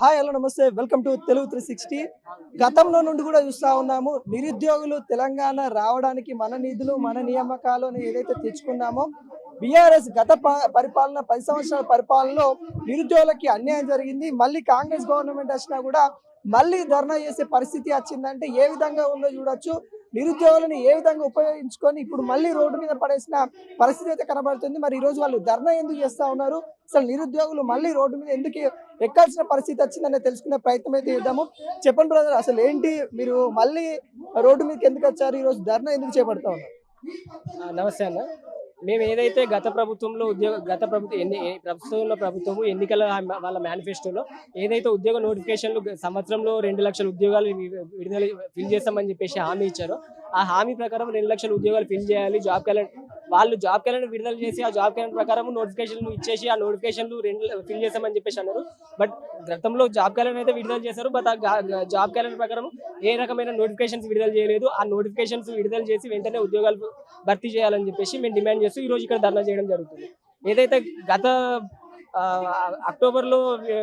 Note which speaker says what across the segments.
Speaker 1: Hi hello నమస్తే welcome to Telugu 360. గతంలో నుండి కూడా చూస్తా ఉన్నాము, నిరుద్యోగులు తెలంగాణ రావడానికి మన నిధులు మన నియామకాలు ఏదైతే తెచ్చుకున్నామో బీఆర్ఎస్ గత పరిపాలన 10 సంవత్సరాల పరిపాలనలో నిరుద్యోగులకి అన్యాయం జరిగింది. మళ్ళీ కాంగ్రెస్ గవర్నమెంట్ వచ్చినా కూడా మళ్ళీ ధర్నా చేసే పరిస్థితి వచ్చిందంటే ఏ విధంగా ఉందో చూడొచ్చు. నిరుద్యోగులను ఏ విధంగా ఉపయోగించుకొని ఇప్పుడు మళ్ళీ రోడ్డు మీద పడేసిన పరిస్థితి అయితే కనబడుతుంది. మరి ఈ రోజు వాళ్ళు ధర్నా ఎందుకు చేస్తా ఉన్నారు, అసలు నిరుద్యోగులు మళ్ళీ రోడ్డు మీద ఎందుకు ఎక్కాల్సిన పరిస్థితి వచ్చిందని తెలుసుకునే ప్రయత్నం అయితే చేద్దాము. చెప్పండి బ్రదర్, అసలు ఏంటి మీరు మళ్ళీ రోడ్డు మీదకి ఎందుకు వచ్చారు, ఈ రోజు ధర్నా ఎందుకు చేపడతా ఉన్నారు?
Speaker 2: నమస్తే అన్న. మేము ఏదైతే గత ప్రభుత్వంలో ప్రభుత్వము ఎన్నికల వాళ్ళ మేనిఫెస్టోలో ఏదైతే ఉద్యోగ నోటిఫికేషన్లు సంవత్సరంలో 2 లక్షల ఉద్యోగాలు విడుదల ఫిల్ చేస్తామని చెప్పేసి హామీ ఇచ్చారో, ఆ హామీ ప్రకారం 2 లక్షల ఉద్యోగాలు ఫిల్ చేయాలి. జాబ్ క్యాలెండర్ విడుదల చేసి ఆ జాబ్ క్యాలెండర్ ప్రకారం నోటిఫికేషన్లు ఇచ్చేసి ఆ నోటిఫికేషన్లు ఫిల్ చేస్తామని చెప్పేసి అన్నారు. బట్ గతంలో జాబ్ క్యాలెండర్ అయితే విడుదల చేశారు. బట్ ఆ జాబ్ క్యాలెండర్ ప్రకారం ఏ రకమైన నోటిఫికేషన్స్ విడుదల చేయలేదు. ఆ నోటిఫికేషన్స్ విడుదల చేసి వెంటనే ఉద్యోగాలు భర్తీ చేయాలని చెప్పేసి మేము డిమాండ్ చేస్తూ ఈ రోజు ఇక్కడ ధర్నా చేయడం జరుగుతుంది. ఏదైతే గత అక్టోబర్లో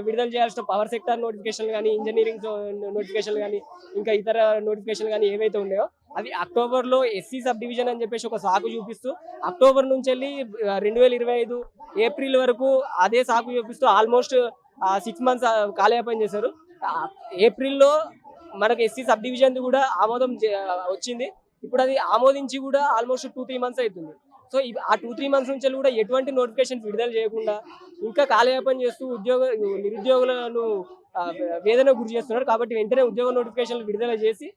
Speaker 2: విడుదల చేయాల్సిన పవర్ సెక్టార్ నోటిఫికేషన్ కానీ, ఇంజనీరింగ్ నోటిఫికేషన్ కానీ, ఇంకా ఇతర నోటిఫికేషన్ కానీ ఏవైతే ఉన్నాయో అవి అక్టోబర్లో ఎస్సీ సబ్ డివిజన్ అని చెప్పేసి ఒక సాకు చూపిస్తూ అక్టోబర్ నుంచి వెళ్ళి 2025 ఏప్రిల్ వరకు అదే సాకు చూపిస్తూ ఆల్మోస్ట్ 6 months కాలయాపన చేశారు. ఏప్రిల్లో మనకు ఎస్సీ సబ్ డివిజన్ కూడా ఆమోదం వచ్చింది. ఇప్పుడు అది ఆమోదించి కూడా ఆల్మోస్ట్ 2-3 months అవుతుంది. సో ఆ 2-3 months నుంచి కూడా ఎటువంటి నోటిఫికేషన్ విడుదల చేయకుండా ఇంకా కాలయాపన చేస్తూ నిరుద్యోగులను వేదన గురి చేస్తున్నారు. కాబట్టి వెంటనే ఉద్యోగ నోటిఫికేషన్లు విడుదల చేసి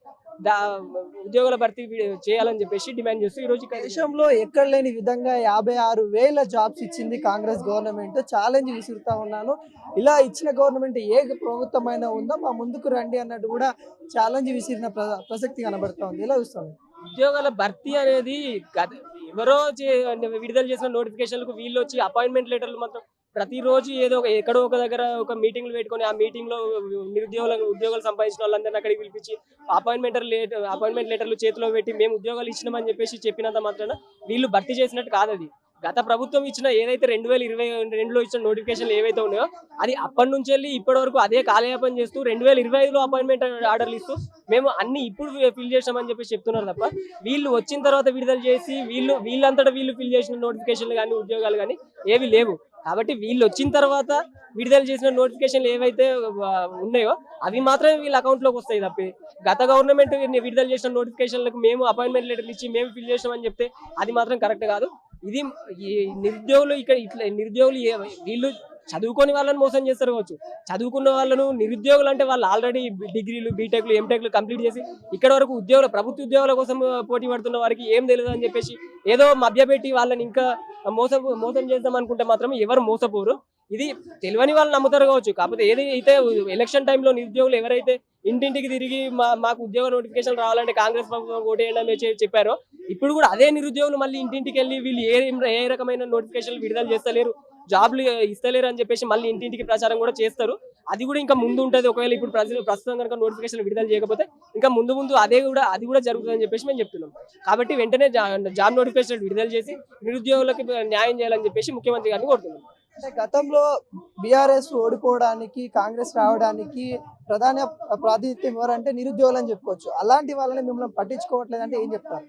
Speaker 2: ఉద్యోగాల భర్తీ చేయాలని చెప్పేసి డిమాండ్ చేస్తూ ఈ రోజు
Speaker 1: దేశంలో ఎక్కడ లేని విధంగా 56,000 జాబ్స్ ఇచ్చింది కాంగ్రెస్ గవర్నమెంట్. ఛాలెంజ్ విసురుతా ఉన్నాను, ఇలా ఇచ్చిన గవర్నమెంట్ ఏ ప్రభుత్వమైనా ఉందో మా ముందుకు రండి అన్నట్టు కూడా ఛాలెంజ్ విసిరిన ప్రసక్తి కనబడతా ఉంది. ఇలా చూస్తాను.
Speaker 2: ఉద్యోగాల భర్తీ అనేది ఎవరో విడుదల చేసిన నోటిఫికేషన్లకు వీళ్ళు వచ్చి అపాయింట్మెంట్ లెటర్లు మాత్రం ప్రతిరోజు ఎక్కడో ఒక దగ్గర ఒక మీటింగ్లు పెట్టుకొని ఆ మీటింగ్ లో ఉద్యోగాలు సంపాదించిన వాళ్ళందరినీ అక్కడికి పిలిపించి అపాయింట్మెంట్ లెటర్లు చేతిలో పెట్టి మేము ఉద్యోగాలు ఇచ్చినామని చెప్పేసి చెప్పినంత మాత్రాన వీళ్ళు భర్తీ చేసినట్టు కాదు. అది గత ప్రభుత్వం ఇచ్చిన ఏదైతే 2022లో ఇచ్చిన నోటిఫికేషన్లు ఏవైతే ఉన్నాయో అది అప్పటి నుంచి వెళ్ళి ఇప్పటి వరకు అదే కాలయాపన చేస్తూ 2025లో అపాయింట్మెంట్ ఆర్డర్లు ఇస్తూ మేము అన్ని ఇప్పుడు ఫిల్ చేసామని చెప్పేసి చెప్తున్నారు తప్ప వీళ్ళు వచ్చిన తర్వాత విడుదల చేసి వీళ్ళంతటా వీళ్ళు ఫిల్ చేసిన నోటిఫికేషన్లు కానీ ఉద్యోగాలు కానీ ఏవి లేవు. కాబట్టి వీళ్ళు వచ్చిన తర్వాత విడుదల చేసిన నోటిఫికేషన్లు ఏవైతే ఉన్నాయో అవి మాత్రమే వీళ్ళ అకౌంట్లోకి వస్తాయి తప్పి గత గవర్నమెంట్ విడుదల చేసిన నోటిఫికేషన్లకు మేము అపాయింట్మెంట్ లెటర్లు ఇచ్చి మేము ఫిల్ చేసామని చెప్తే అది మాత్రం కరెక్ట్ కాదు. ఇది నిరుద్యోగులు నిరుద్యోగులు వీళ్ళు చదువుకొని వాళ్ళని మోసం చేస్తారు కావచ్చు. చదువుకున్న వాళ్ళను నిరుద్యోగులు అంటే వాళ్ళు ఆల్రెడీ డిగ్రీలు బీటెక్లు ఎంటెక్లు కంప్లీట్ చేసి ఇక్కడ వరకు ప్రభుత్వ ఉద్యోగాల కోసం పోటీ పడుతున్న వారికి ఏం తెలియదు అని చెప్పేసి ఏదో మభ్యపెట్టి వాళ్ళని ఇంకా మోసం చేద్దాం అనుకుంటే మాత్రం ఎవరు మోసపోరు. ఇది తెలియని వాళ్ళు నమ్ముతారు కావచ్చు. కాకపోతే ఏదైతే ఎలక్షన్ టైంలో నిరుద్యోగులు ఎవరైతే ఇంటింటికి తిరిగి మాకు ఉద్యోగ నోటిఫికేషన్ రావాలంటే కాంగ్రెస్ ప్రభుత్వం ఓటేయండి చెప్పారో ఇప్పుడు కూడా అదే నిరుద్యోగులు మళ్ళీ ఇంటింటికి వెళ్ళి వీళ్ళు ఏ రకమైన నోటిఫికేషన్లు విడుదల చేస్తలేరు, జాబ్లు ఇస్తలేరు అని చెప్పేసి మళ్ళీ ఇంటింటికి ప్రచారం కూడా చేస్తారు. అది కూడా ఇంకా ముందు ఉంటుంది. ఒకవేళ ఇప్పుడు ప్రస్తుతం కనుక నోటిఫికేషన్ విడుదల చేయకపోతే ఇంకా ముందు అది కూడా జరుగుతుందని చెప్పేసి మేము చెప్తున్నాం. కాబట్టి వెంటనే జాబ్ నోటిఫికేషన్ విడుదల చేసి నిరుద్యోగులకు న్యాయం చేయాలని చెప్పేసి ముఖ్యమంత్రి గారిని కోరుతున్నాం.
Speaker 1: అంటే గతంలో బీఆర్ఎస్ ఓడిపోవడానికి కాంగ్రెస్ రావడానికి ప్రధాన ప్రాతినిధ్యం ఎవరంటే నిరుద్యోగులు అని చెప్పుకోవచ్చు. అలాంటి వాళ్ళని మిమ్మల్ని పట్టించుకోవట్లేదంటే ఏం చెప్తారు?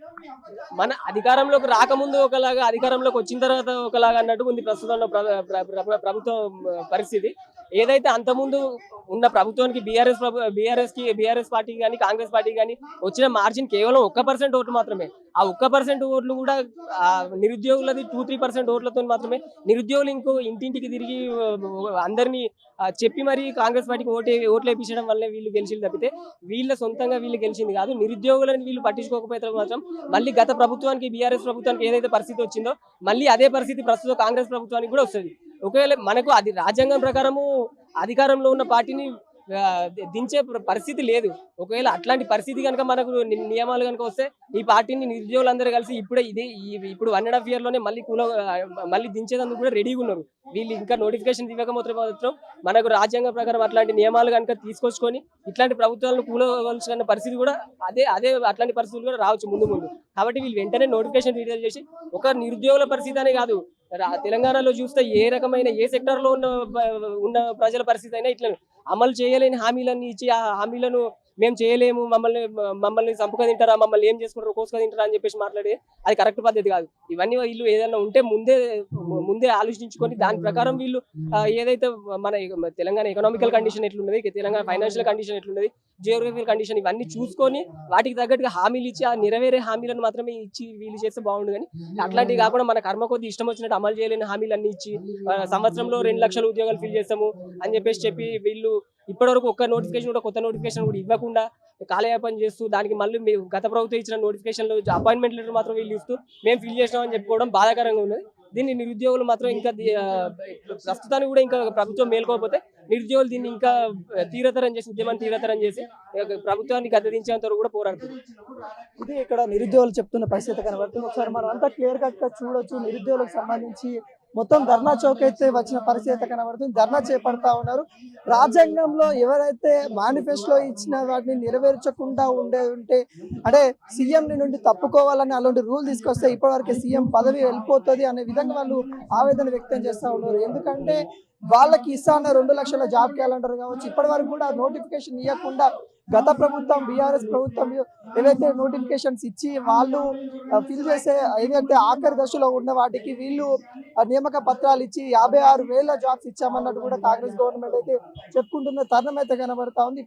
Speaker 2: మన అధికారంలోకి రాకముందు ఒకలాగా, అధికారంలోకి వచ్చిన తర్వాత ఒకలాగా అన్నట్టు ఉంది ప్రస్తుతంలో ప్రభుత్వ పరిస్థితి. ఏదైతే అంతకుముందు ఉన్న ప్రభుత్వానికి బీఆర్ఎస్ పార్టీ కానీ కాంగ్రెస్ పార్టీ కానీ వచ్చిన మార్జిన్ కేవలం 1% ఓట్లు మాత్రమే. ఆ 1% ఓట్లు కూడా నిరుద్యోగులది 2-3% ఓట్లతో మాత్రమే. నిరుద్యోగులు ఇంటింటికి తిరిగి అందరినీ చెప్పి మరి కాంగ్రెస్ పార్టీకి ఓట్లు వేయించడం వల్లే వీళ్ళు గెలిచింది తప్పితే వీళ్ళ సొంతంగా వీళ్ళు గెలిచింది కాదు. నిరుద్యోగులను వీళ్ళు పట్టించుకోకపోతే మాత్రం మళ్ళీ గత ప్రభుత్వానికి బీఆర్ఎస్ ప్రభుత్వానికి ఏదైతే పరిస్థితి వచ్చిందో మళ్ళీ అదే పరిస్థితి ప్రస్తుతం కాంగ్రెస్ ప్రభుత్వానికి కూడా వస్తుంది. ఒకవేళ మనకు అది రాజ్యాంగం ప్రకారము అధికారంలో ఉన్న పార్టీని దించే పరిస్థితి లేదు. ఒకవేళ అట్లాంటి పరిస్థితి కనుక మనకు నియమాలు కనుక వస్తే ఈ పార్టీని నిరుద్యోగులందరూ కలిసి ఇప్పుడు 1.5 year లోనే మళ్ళీ దించేందుకు కూడా రెడీగా ఉన్నారు. వీళ్ళు ఇంకా నోటిఫికేషన్ ఇవ్వకపోతే మాత్రం మనకు రాజ్యాంగం ప్రకారం అట్లాంటి నియమాలు కనుక తీసుకొచ్చుకొని ఇట్లాంటి ప్రభుత్వాలను కూలవలసిన పరిస్థితి కూడా అదే అట్లాంటి పరిస్థితులు కూడా రావచ్చు ముందు. కాబట్టి వీళ్ళు వెంటనే నోటిఫికేషన్ విడుదల చేసి ఒక నిరుద్యోగుల పరిస్థితి అనే కాదు, తెలంగాణలో చూస్తే ఏ రకమైన ఏ సెక్టర్ లో ఉన్న ప్రజల పరిస్థితి అయినా ఇట్లా అమలు చేయలేని హామీలన్నీ ఇచ్చి ఆ హామీలను మేము చేయలేము, మమ్మల్ని చంపుక తింటారా, మమ్మల్ని ఏం చేసుకుంటారు, కోసుక తింటారా అని చెప్పేసి మాట్లాడి అది కరెక్ట్ పద్ధతి కాదు. ఇవన్నీ వీళ్ళు ఏదైనా ఉంటే ముందే ఆలోచించుకొని దాని ప్రకారం వీళ్ళు ఏదైతే మన తెలంగాణ ఎకనామికల్ కండిషన్ ఎట్లున్నది, తెలంగాణ ఫైనాన్షియల్ కండిషన్ ఎట్లున్నది, జియోగ్రఫికల్ కండిషన్ ఇవన్నీ చూసుకొని వాటికి తగ్గట్టుగా హామీలు ఇచ్చి ఆ నెరవేరే హామీలను మాత్రమే ఇచ్చి వీళ్ళు చేస్తే బాగుండు. కానీ అట్లాంటివి కాకుండా మన కర్మ కొద్ది ఇష్టం వచ్చినట్టు అమలు చేయలేని హామీలు అన్ని ఇచ్చి సంవత్సరంలో 2 లక్షల ఉద్యోగాలు ఫిల్ చేస్తాము అని చెప్పి వీళ్ళు ఇప్పటివరకు ఒక్క నోటిఫికేషన్ కూడా కొత్త నోటిఫికేషన్ కూడా ఇవ్వకుండా కాలయాపన చేస్తూ దానికి మళ్ళీ మేము గత ప్రభుత్వం ఇచ్చిన నోటిఫికేషన్లో అపాయింట్మెంట్ లెటర్ మాత్రం వీళ్ళు ఇస్తూ మేము ఫిల్ చేసినామని చెప్పుకోవడం బాధాకరంగా ఉన్నది. దీన్ని నిరుద్యోగులు మాత్రం ఇంకా ప్రస్తుతానికి కూడా ఇంకా ప్రభుత్వం మేల్కోకపోతే నిరుద్యోగులు దీన్ని ఇంకా తీవ్రతరం చేసి ఉద్యమాన్ని తీవ్రతరం చేసి ప్రభుత్వాన్ని గద్దెదించేంత వరకు కూడా పోరాడుతుంది.
Speaker 1: ఇది ఇక్కడ నిరుద్యోగులు చెప్తున్న పరిస్థితి కనబడుతుంది. ఒకసారి మనం అంతా క్లియర్ కట్ గా చూడొచ్చు. నిరుద్యోగులకు సంబంధించి మొత్తం ధర్నా చౌక్ అయితే వచ్చిన పరిస్థితి కనబడుతుంది. ధర్నా చేపడతా ఉన్నారు. రాజ్యాంగంలో ఎవరైతే మేనిఫెస్టోలో ఇచ్చిన వాటిని నెరవేర్చకుండా ఉంటే అంటే సీఎం నుండి తప్పుకోవాలని అలాంటి రూల్ తీసుకొస్తే ఇప్పటివరకు సీఎం పదవి వెళ్ళిపోతుంది అనే విధంగా వాళ్ళు ఆవేదన వ్యక్తం చేస్తూ ఉన్నారు. ఎందుకంటే వాళ్ళకి ఇస్తా ఉన్న 2 లక్షల జాబ్ క్యాలెండర్ కావచ్చు, ఇప్పటి వరకు కూడా నోటిఫికేషన్ ఇవ్వకుండా గత ప్రభుత్వం బీఆర్ఎస్ ప్రభుత్వం ఏవైతే నోటిఫికేషన్స్ ఇచ్చి వాళ్ళు ఫిల్ చేసే ఏదైతే ఆఖరి దశలో ఉన్న వాటికి వీళ్ళు నియామక పత్రాలు ఇచ్చి 56,000 జాబ్స్ ఇచ్చామన్నట్టు కూడా కాంగ్రెస్ గవర్నమెంట్ అయితే చెప్పుకుంటున్న తరుణం అయితే కనబడతా ఉంది.